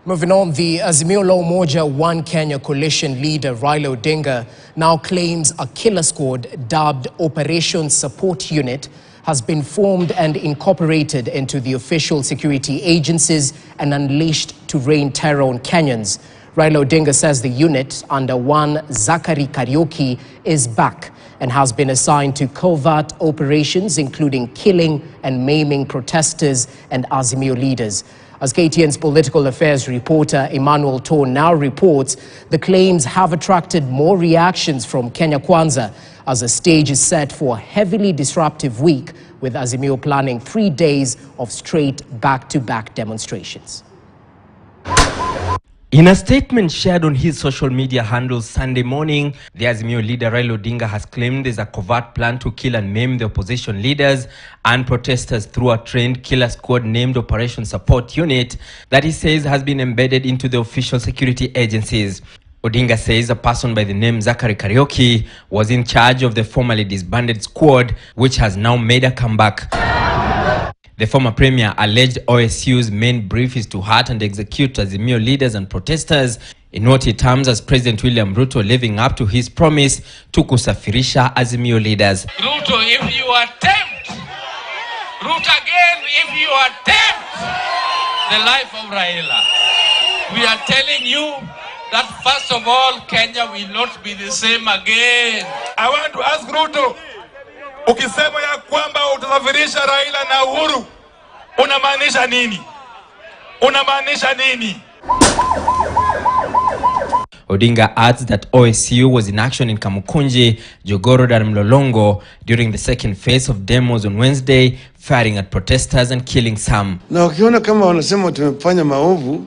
Moving on, the Azimio La Umoja One Kenya coalition leader Raila Odinga now claims a killer squad dubbed Operation Support Unit has been formed and incorporated into the official security agencies and unleashed to rain terror on Kenyans. Raila Odinga says the unit under one Zachary Kariuki is back and has been assigned to covert operations including killing and maiming protesters and Azimio leaders. As KTN's political affairs reporter Emmanuel Ton now reports, the claims have attracted more reactions from Kenya Kwanza as the stage is set for a heavily disruptive week, with Azimio planning 3 days of straight back-to-back demonstrations. In a statement shared on his social media handle Sunday morning, the Azimio leader Raila Odinga has claimed there's a covert plan to kill and maim the opposition leaders and protesters through a trained killer squad named Operation Support Unit that he says has been embedded into the official security agencies. Odinga says a person by the name Zachary Kariuki was in charge of the formerly disbanded squad, which has now made a comeback. The former premier alleged OSU's main brief is to hurt and execute Azimio leaders and protesters in what he terms as President William Ruto living up to his promise to kusafirisha Azimio leaders. Ruto, if you attempt, Ruto again, if you attempt the life of Raila, we are telling you that first of all, Kenya will not be the same again. I want to ask Ruto, ukisema ya kwamba utasafirisha Raila na Uhuru, unamaanisha nini? Unamaanisha nini? Odinga adds that OSU was in action in Kamukunji, Jogoro and Mlolongo during the second phase of demos on Wednesday, firing at protesters and killing some. Na ukiona kama wanasema tumefanya maovu,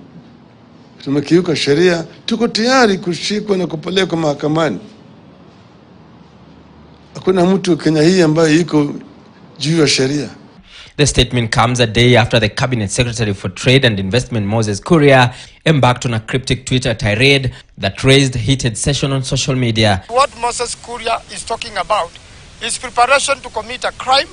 tumekiuka sheria, tuko tayari kushikwa na kupelekwa mahakamani. Hakuna mtu Kenya hii ambaye iko juu ya sheria. The statement comes a day after the Cabinet Secretary for Trade and Investment Moses Kuria embarked on a cryptic Twitter tirade that raised heated session on social media. What Moses Kuria is talking about is preparation to commit a crime,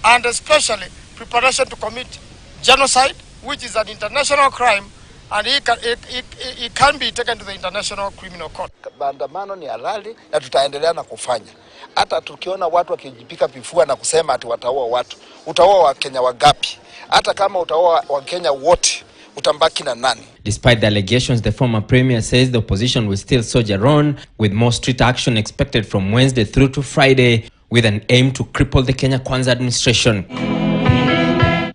and especially preparation to commit genocide, which is an international crime, and it can be taken to the International Criminal Court. Maandamano ni halali na tutaendelea na kufanya. Hata tukiona watu wakijipika vifua na kusema ati wataua watu, utaua Wakenya wagapi? Hata kama utaua Wakenya wote, utambaki na nani? Despite the allegations, the former premier says the opposition will still soldier on, with more street action expected from Wednesday through to Friday, with an aim to cripple the Kenya Kwanza administration.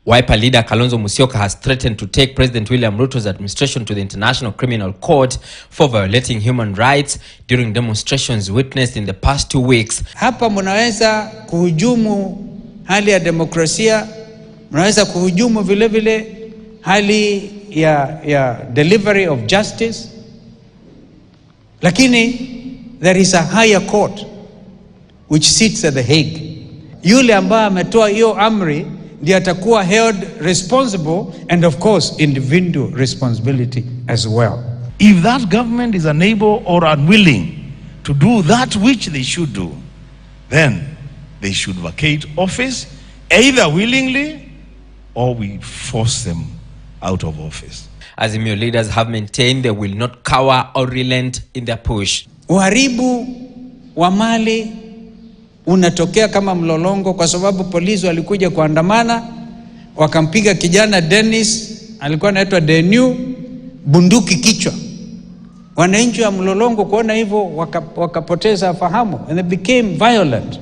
Wiper leader Kalonzo Musyoka has threatened to take President William Ruto's administration to the International Criminal Court for violating human rights during demonstrations witnessed in the past 2 weeks. Hapa mnaweza kuhujumu hali ya demokrasia, mnaweza kuhujumu vile vile hali ya delivery of justice. Lakini there is a higher court which sits at the Hague. Yule ambaye ametoa hiyo amri ndiye atakuwa held responsible, and of course individual responsibility as well. If that government is unable or unwilling to do that which they should do, then they should vacate office, either willingly or we force them out of office. Azimio leaders have maintained they will not cower or relent in their push. Uharibu wa mali unatokea kama mlolongo, kwa sababu polisi walikuja kuandamana, wakampiga kijana Dennis, alikuwa anaitwa Deniu, bunduki kichwa. Wananchi wa mlolongo kuona hivyo wakapoteza fahamu, and they became violent.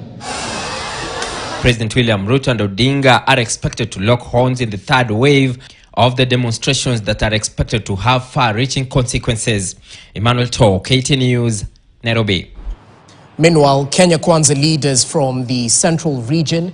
President William Ruto and Odinga are expected to lock horns in the third wave of the demonstrations that are expected to have far-reaching consequences. Emmanuel To, KTN News, Nairobi. Meanwhile, Kenya Kwanza leaders from the central region